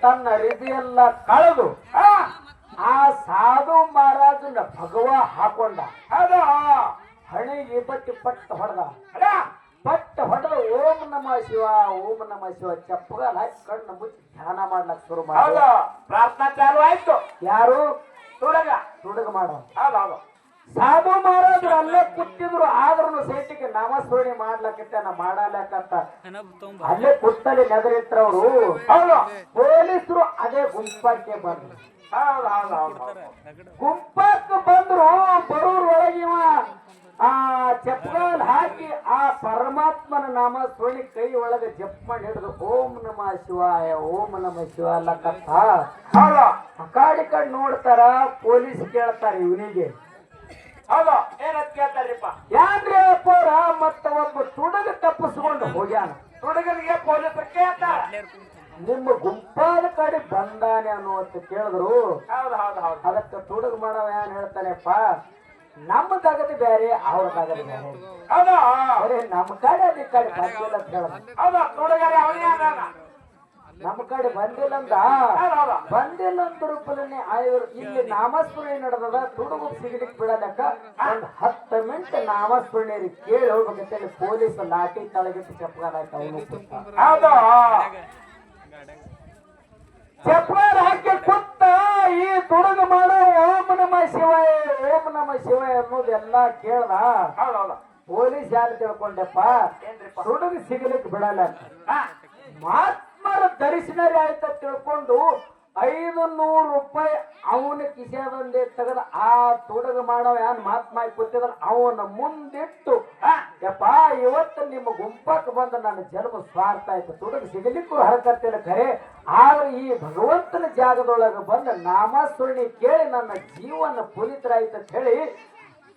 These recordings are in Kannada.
ತನ್ನ ಅರಿವಿಯೆಲ್ಲ ಕಳೆದು ಆ ಸಾಧು ಮಹಾರಾಜನ ಭಗವ ಹಾಕೊಂಡ ಹೌದು ಹಣೆಗೆ ಬಟ್ಟಿ ಪಟ್ಟು ಹೊಡೆದ ಪಟ್ಟು ಹೊಡೆದ ಓಂ ನಮ ಶಿವ ಚಪ್ಪಗಾಲ ಹಾಕಿ ಕಣ್ಣು ಮುಚ್ಚಿ ಧ್ಯಾನ ಮಾಡ್ಲಕ್ ಶುರು ಮಾಡ ಪ್ರಾರ್ಥನಾ ಚಾಲು ಆಯ್ತು. ಯಾರು ತುಡುಗ ಮಾಡೋ ಹೌದು ಸಾಧು ಮಹಾರಾಜರು ಅಲ್ಲೇ ಕೂತಿದ್ರು ಆದ್ರೂ ಸೈಟಿಗೆ ನಾಮಸ್ಮರಣೆ ಮಾಡ್ಲಕತ್ತ ಮಾಡಲಕತ್ತ ಅಲ್ಲೇ ಕೂತಲ್ಲಿ ನೆದರಿಟ್ರವ್ರು ಹೌದು ಪೊಲೀಸರು ಅದೇ ಗುಂಪಕ್ಕೆ ಬಂದ್ರು ಗುಂಪಕ್ಕೆ ಬಂದ್ರು ಬರೋರೊಳಗಿವ ಆ ಚಪ್ಪಗಾಲ್ ಹಾಕಿ ಆ ಪರಮಾತ್ಮನ ನಾಮ ಸ್ಮರಣೆ ಕೈ ಒಳಗೆ ಜಪ್ ಮಾಡಿ ಹಿಡಿದು ಓಂ ನಮ ಶಿವ ಅಲ್ಲಕತ್ತ ಹೌದು ಅಕಾಡಿ ಕಡೆ ನೋಡ್ತಾರ ಪೊಲೀಸ್ ಕೇಳ್ತಾರ ಇವನಿಗೆ ಹೌದು ಏನಂತ ಕೇಳ್ತಾರ್ರಿಪ್ಪ ಯಾನ್ರಿ ಅಪ್ಪವ್ರ ಮತ್ತ ಒಬ್ಬ ತುಡುಗ ತಪ್ಪಿಸ್ಕೊಂಡು ಹೋಗ್ಯಾನ ತುಡುಗನಿಗೆ ಪೊಲೀಸರು ಕೇಳ್ತಾರ ನಿಮ್ಮ ಗುಂಪಾದ ಕಡೆ ಬಂದಾನೆ ಅನ್ನುವಂತ ಕೇಳಿದ್ರು ಹೌದು ಹೌದು ಹೌದು ಅದಕ್ಕೆ ತುಡುಗ ಮಾಡವ ಏನ್ ಹೇಳ್ತಾನೆಪ್ಪ ನಮ್ಮ ತಗದು ಬೇರೆ ಅವ್ರ ತಗದು ಬೇರೆ ಹೌದು ಬರೀ ನಮ್ಮ ಕಡೆ ಅದ ಕಡೆ ಬಂದಿಲ್ಲ ಅಂತ ಹೇಳ ಹೌದು ತುಡುಗರಿ ಅವನೇ ಅದಾನ ನಮ್ಮ ಕಡೆ ಬಂದಿಲ್ಲ ಅಂದ ಬಂದಿಲ್ಲ ಅಂತ ರೂಪದಲ್ಲಿ ಇಲ್ಲಿ ನಾಮಸ್ಮರಣೆ ನಡೆದದ ತುಡುಗು ಸಿಗಲಿಕ್ಕೆ ಬಿಡಲಕ್ಕ ಒಂದ್ 10 ಮಿನಿಟ್ ನಾಮಸ್ಮರಣೆ ಕೇಳಿ ಹೋಗ್ಬೇಕಂತೇಳಿ ಪೊಲೀಸ್ ಲಾಠಿ ತಳಗಿಟ್ಟು ಚಪ್ಪಗಾಲ ಹಾಕಿ ಅವನು ಹೌದು ಚಪ್ಪಗಾಲ ಹಾಕಿ ಕುತ್ತ ಈ ತುಡುಗು ಮಾಡೋ ಓಂ ನಮ ಶಿವಾಯ ಅನ್ನೋದೆಲ್ಲ ಕೇಳ್ದ ಹೌದೌದು ಪೊಲೀಸ್ ಯಾರು ತಿಳ್ಕೊಂಡೆಪ್ಪ ತುಡುಗು ಸಿಗಲಿಕ್ಕೆ ಬಿಡಲ್ಲ ಮಹಾತ್ಮರ ದರ್ಶನರಿ ಆಯ್ತ ತಿಳ್ಕೊಂಡು 500 ರೂಪಾಯಿ ಅವನ ಕಿಸೆದಂದೆ ತೆಗೆದ ಆ ತುಡುಗ ಮಾಡವ ಯಾನ್ ಮಹಾತ್ಮ ಕೂತಿದ್ರ ಅವನ ಮುಂದಿಟ್ಟು ಯಪ್ಪ ಇವತ್ತು ನಿಮ್ಮ ಗುಂಪಕ್ಕೆ ಬಂದ ನನ್ನ ಜನ್ಮ ಸ್ವಾರ್ಥ ಆಯ್ತು ತುಡುಗ ಸಿಗಲಿಕ್ಕೂ ಹರಕತ್ತಿಲ್ಲ ಖರೆ ಆದ್ರೆ ಈ ಭಗವಂತನ ಜಾಗದೊಳಗೆ ಬಂದ ನಾಮಸ್ಮರಣೆ ಕೇಳಿ ನನ್ನ ಜೀವನ ಪುನೀತರಾಯ್ತು ಅಂತ ಹೇಳಿ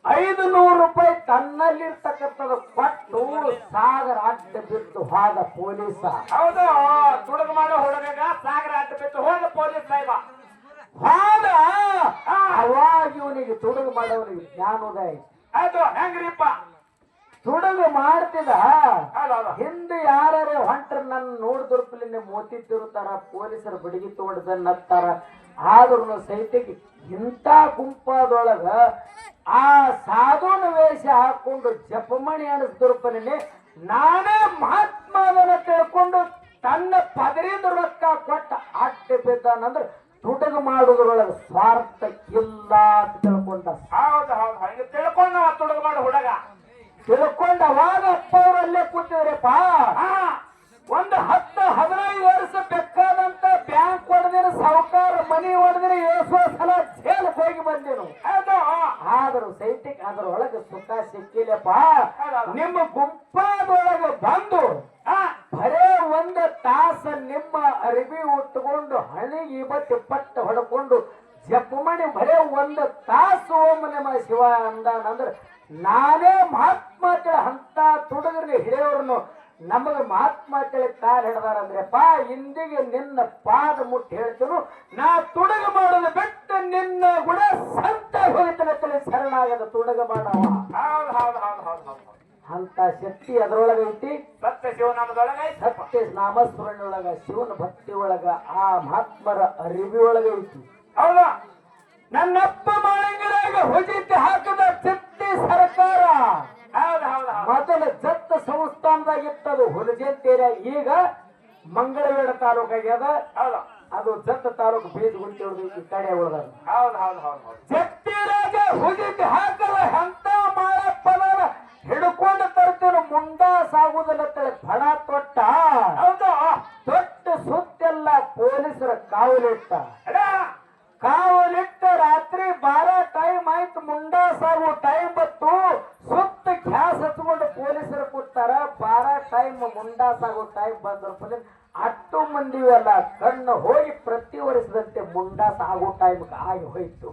500 ರೂಪಾಯಿ ತನ್ನಲ್ಲಿರ್ತಕ್ಕಂಥದ್ದು ಕೊಟ್ಟು ಸಾಗರ ಅಡ್ಡ ಬಿಟ್ಟು ಹೋದ ಪೊಲೀಸ ಹೌದು ತುಡುಗ ಮಾಡೋ ಹುಡುಗ ಸಾಗರ ಅಡ್ಡ ಬಿಟ್ಟು ಹೋದ ಪೊಲೀಸ್ ಸಾಹೇಬ ಹೋದ ಅವಾಗ ಇವನಿಗೆ ತುಡುಗ ಮಾಡೋವನಿಗೆ ಜ್ಞಾನೋದಯ ಆಯ್ತು ಹೆಂಗ್ರಿಪ್ಪ ತುಡುಗ ಮಾಡ್ತಿದ ಹಿಂದೆ ಯಾರೇ ಹೊಂಟ್ರ ನನ್ನ ನೋಡಿದ್ರಪಲಿನ ಮೋತಿ ತಿರುತ್ತಾರ ಪೊಲೀಸರು ಬಡಿಗೆ ತೋಡ್ದ ನತ್ತಾರ ಆದ್ರೂ ಸಹಿತಿಗೆ ಇಂಥ ಗುಂಪಾದೊಳಗ ಆ ಸಾಧುನ ವೇಷ ಹಾಕೊಂಡು ಜಪಮಣಿ ಅನಿಸ್ತಿರುಪನೇ ನಾನೇ ಮಹಾತ್ಮ ಅದನ್ನ ತಿಳ್ಕೊಂಡು ತನ್ನ ಪದರಿಂದ ರೊಕ್ಕ ಕೊಟ್ಟ ಅಡ್ಡ ಬಿದ್ದಾನಂದ್ರೆ ತುಡುಗ ಮಾಡುವುದ್ರೊಳಗೆ ಸ್ವಾರ್ಥ ಇಲ್ಲ ಅಂತ ತಿಳ್ಕೊಂಡ ಹೌದು ಹೌದು ಹಂಗೆ ತಿಳ್ಕೊಂಡ ತುಡುಗ ಮಾಡೋ ಹುಡುಗ ತಿಳ್ಕೊಂಡ ಅವಾಗ ಅಪ್ಪ ಅವರಲ್ಲೇ ಕೂತಿದ್ರಪ್ಪ ಒಂದು 10-15 ವರ್ಷ ಬೇಕಾದಂತ ಬ್ಯಾಂಕ್ ಹೊಡೆದಿನ ಸಾಹುಕಾರ ಮನಿ ಹೊಡೆದಿನ ಏಸೋ ಸಲ ಜೇಲಕ್ಕೆ ಹೋಗಿ ಬಂದೇನು ಆದ್ರೂ ಸೈಟಿಕ್ ಅದ್ರೊಳಗೆ ಸುಖ ಸಿಕ್ಕಿಲ್ಲಪ್ಪ ನಿಮ್ಮ ಗುಂಪಾದೊಳಗೆ ಬಂದು ಬರೇ ಒಂದು ತಾಸ ನಿಮ್ಮ ಅರಿವಿ ಉಟ್ಟುಕೊಂಡು ಹಣಿಗೆ ಬಟ್ಟಿ ಪಟ್ಟ ಹೊಡ್ಕೊಂಡು ಜಪಮಣಿ ಬರೇ ಒಂದು ತಾಸು ಓಂ ನಮ ಶಿವ ಅಂದಾನಂದ್ರೆ ನಾನೇ ಮಹಾತ್ಮ ಅಂತ ತುಡುಗರಿಗೆ ಹಿರಿಯವ್ರನ್ನು ನಮಗ ಮಹಾತ್ಮ ಕಾಲ್ ಹಿಡ್ದಾರಂದ್ರಪ್ಪ ಇಂದಿಗೆ ನಿನ್ನ ಪಾದ ಮುಟ್ಟಿ ಹೇಳ್ತನು ನಾ ತುಡುಗ ಮಾಡೋದು ಬಿಟ್ಟು ನಿನ್ನ ಕೂಡ ಸಂತ ಹೋಗಿತನ ಶರಣಾಗದ ತುಡುಗ ಮಾಡವ ಅಂತ ಶಕ್ತಿ ಅದರೊಳಗ ಐತಿ ಸತ್ಯ ಶಿವನಾಮದೊಳಗ ಸತ್ಯ ನಾಮಸ್ಮರಣೆ ಒಳಗ ಶಿವನ ಭಕ್ತಿ ಒಳಗ ಆ ಮಹಾತ್ಮರ ಅರಿವಿ ಒಳಗ ಐತಿ ಹೌದಾ ನನ್ನಪ್ಪ ಮಾಳಿಂಗರಾಗ ಹೊಜಿತಿ ಹಾಕದ ಚಿತ್ತಿ ಸರ್ಕಾರ ಮೊದಲ ಜತ್ತ ಸಂಸ್ಥಾನದಾಗಿತ್ತದು ಹುಲಜಂತೇರಿ ಈಗ ಮಂಗಳವೇಡ ತಾಲೂಕಾಗ್ಯದ ಅದು ಜತ್ತ ತಾಲೂಕು ಬೀದ್ ಗುಂಟಿ ಈ ಕಡೆ ಉಳ್ದ ಜತ್ತಿ ರಾಜ ಹುಜಿತಿ ಹಾಕದ ಎಂತ ಮಾಳಪ್ಪನ ಹಿಡ್ಕೊಂಡು ತರ್ತೇನು ಮುಂಡಾ ಸಾಗುದಿಲ್ಲ ಫಣ ತೊಟ್ಟ ತೊಟ್ಟ ಸುತ್ತೆಲ್ಲ ಪೊಲೀಸರ ಕಾವಲಿಟ್ಟ ರಾತ್ರಿ 12 ಟೈಮ್ ಆಯ್ತು ಮುಂಡಾ ಸಾಗು ಟೈಮ್ ಬತ್ತು ಸುತ್ತ ಗ್ಯಾಸ್ ಹಚ್ಕೊಂಡು ಪೊಲೀಸರು ಕೊಡ್ತಾರ 12 ಟೈಮ್ ಮುಂಡಾ ಸಾಗು ಟೈಮ್ ಬಂದ್ರ ಅಟ್ಟು ಮಂದಿವೆಲ್ಲ ಕಣ್ಣು ಹೋಗಿ ಪ್ರತಿ ವರ್ಷದಂತೆ ಮುಂಡಾ ಸಾಗು ಟೈಮ್ ಆಗಿ ಹೋಯ್ತು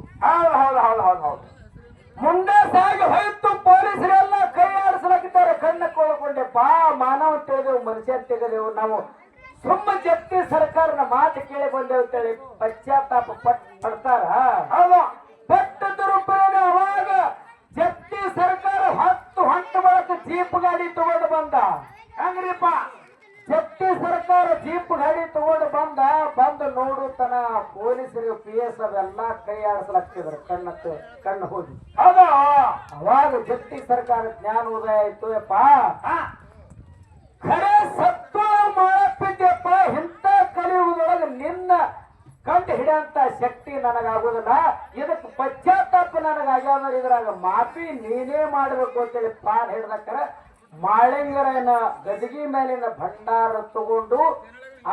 ಮುಂಡಾ ಸಾಗಿ ಹೋಯ್ತು ಪೊಲೀಸರೆಲ್ಲ ಕೈ ಆಡಿಸ್ಲಾಕಿದ್ದಾರೆ ಕಣ್ಣ ಕೊಳ್ಳಕೊಂಡೆಪ್ಪ ಮಾನವ ತಿಳಿದೆವು ಮನುಷ್ಯ ತೆಗೆದೆವು ನಾವು ಸುಮ್ಮ ಜತ್ತಿ ಸರ್ಕಾರದ ಮಾತು ಕೇಳಿ ಬಂದೇವು ಅಂತೇಳಿ ಪಶ್ಚಾತ್ತಾಪ ಪಡ್ತಾರ ಪಟ್ಟದ ರೂಪಾಯಿ ಅವಾಗ ಜತ್ತಿ ಸರ್ಕಾರ ಹೊತ್ತು ಬಳಕ ಜೀಪ್ ಗಾಡಿ ತಗೊಂಡು ಬಂದ ಹಂಗ್ರಿಪ್ಪ ಜಪ್ತಿ ಸರ್ಕಾರ ಜೀಪ್ ಗಾಡಿ ತಗೊಂಡು ಬಂದು ನೋಡುತ್ತಾನ ಪೊಲೀಸರಿಗೆ PS ಅವೆಲ್ಲ ಕೈ ಆಡಿಸ್ಲಾಗ್ತಿದ್ರು ಕಣ್ಣು ಹೋಗಿ ಹೌದು ಅವಾಗ ಜಪ್ತಿ ಸರ್ಕಾರ ಜ್ಞಾನ ಉದಯ ಆಯ್ತು ಯಪ್ಪ ಖರೆ ಸತ್ತು ಮಾಡಪ್ಪಿದ್ಯಪ್ಪ ಇಂಥ ಕಲಿಯುವುದೊಳಗೆ ನಿನ್ನ ಕಂಡು ಹಿಡಿಯಂತ ಶಕ್ತಿ ನನಗಾಗುದಿಲ್ಲ ಇದಕ್ಕೆ ಪಶ್ಚಾತ್ತಾಪ ನನಗಾಗ್ಯಾವ ಇದ್ರಾಗ ಮಾಫಿ ನೀನೇ ಮಾಡಬೇಕು ಅಂತೇಳಿ ಪ್ಲಾನ್ ಹಿಡ್ದಕ್ಕರ ಮಾಳಿಂಗರನ ಗದಗಿ ಮೇಲಿನ ಭಂಡಾರ ತಗೊಂಡು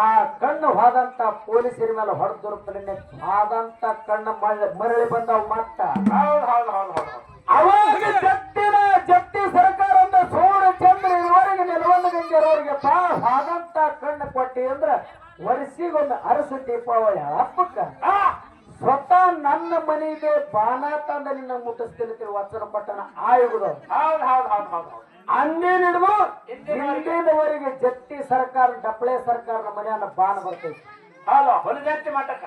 ಆ ಕಣ್ಣು ಹೋದಂತ ಪೊಲೀಸರ ಮೇಲೆ ಹೊಡೆದುರ್ಪನೆ ಆದಂತ ಕಣ್ಣು ಮರಳಿ ಬಂದವು ಮತ್ತ ಹೌದು ಹೌದು ಹೌದು ಹೌದು ಅವಾಗ ಜಪ್ತಿ ಸರ್ಕಾರ ಅಂತ ಸೋಡ ಚಂದ್ರ ಇವರಿಗೆ ನೆಲವನ್ನ ಗಂಗೆರವರಿಗೆ ಆದಂತ ಕಣ್ಣು ಕೊಟ್ಟಿ ಅಂದ್ರ ವರ್ಷಿಗೊಮ್ಮೆ ಅರಸು ದೀಪಾವಳಿ ಹಬ್ಬಕ್ಕ ಸ್ವತಃ ನನ್ನ ಮನೆಗೆ ಬಾಣ ತಂದ ನಿನ್ನ ಮುಟ್ಟಿಸ್ತಿರ್ತೀವಿ ವಚನ ಪಟ್ಟಣ ಆಯುಗದವ್ರು ಹೌದು ಹೌದು ಹೌದು ಹೌದು ಹೌದು ಅಂದಿನ ಹಿಡಿದು ಹಿಂದಿನವರೆಗೆ ಜಟ್ಟಿ ಸರ್ಕಾರ ಡಪ್ಳೆ ಸರ್ಕಾರದ ಮನೆಯನ್ನ ಬಾಣ ಬರ್ತೈತಿ ಹೌದು ಹೊಲಜಾತಿ ಮಟ್ಟಕ್ಕ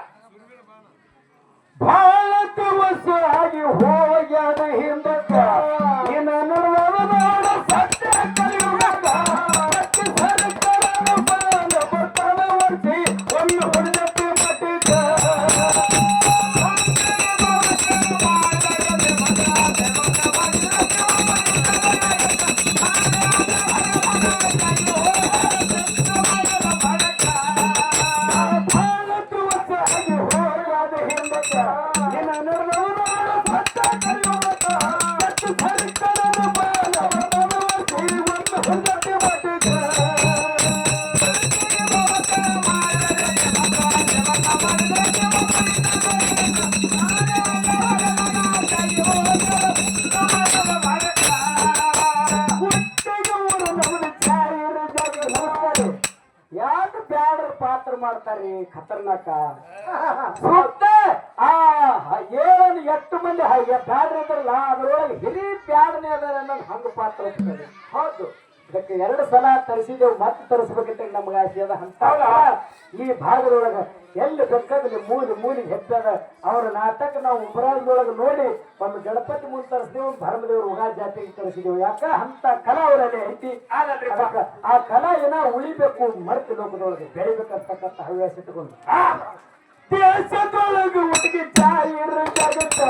ಬಹಳ ದಿವಸ ಆಗಿ ಹೋಗ್ಯಾದ ಹಿಂದಕ್ಕ ಇನ್ನ ನೋಡ ಸತ್ಯ ಕಲಿಯುವಾಗ ಜಟ್ಟಿ ಸರ್ಕಾರದ ಬಾಣ ಬರ್ತಾನ ವರ್ಷಿ ಒಂದು ಹೊಡೆದಟ್ಟಿ ಮಟ್ಟಿದ್ದ ಯಾಕೆ ಬ್ಯಾಡ್ರ ಪಾತ್ರ ಮಾಡ್ತಾರಿ ಖತರ್ನಾಕ ಸುತ್ತ ಏನು 8 ಮಂದಿ ಬ್ಯಾಡ್ರ ಇದ್ರಲ್ಲ ಅದ್ರೊಳಗೆ ಹಿರಿ ಬ್ಯಾಡನೆ ಅದ ಅನ್ನೋದು ಹಂಗ ಪಾತ್ರ ಹೋಗ್ತದೆ ಹೌದು ಇದಕ್ಕೆ 2 ಸಲ ತರಿಸಿದೆವು ಮತ್ತೆ ತರಿಸ್ಬೇಕಂತ ನಮ್ಗೆ ಆಸೆ ಅದ ಅಂತ ಈ ಭಾಗದೊಳಗ ಎಲ್ಲಿ ಬೇಕಾದ್ರೆ ಮೂಲಿಗೆ ಹೆಚ್ಚದ ಅವ್ರ ನಾಟಕ ನಾವು ಉಪರಾಜದೊಳಗೆ ನೋಡಿ ಒಂದು ಗಣಪತಿ ಮುಂದೆ ತರಿಸಿದೆವು ಭರಮದೇವ್ರ ಉಗಾದಿ ಜಾತಿಗೆ ತರಿಸಿದೆವು ಯಾಕ ಅಂತ ಕಲಾ ಅವರಲ್ಲಿ ಐತಿ ಆ ಕಲಾ ಏನ ಉಳಿಬೇಕು ಮರ್ತಿ ಲೋಕದೊಳಗೆ ಬೆಳಿಬೇಕಂತಕ್ಕಂಥ ಹವ್ಯಾಸ ಇಟ್ಟುಕೊಂಡು ದೇಶದೊಳಗೆ ಒಟ್ಟಿಗೆ ಜಾಹಿರ ಜಗತ್ತ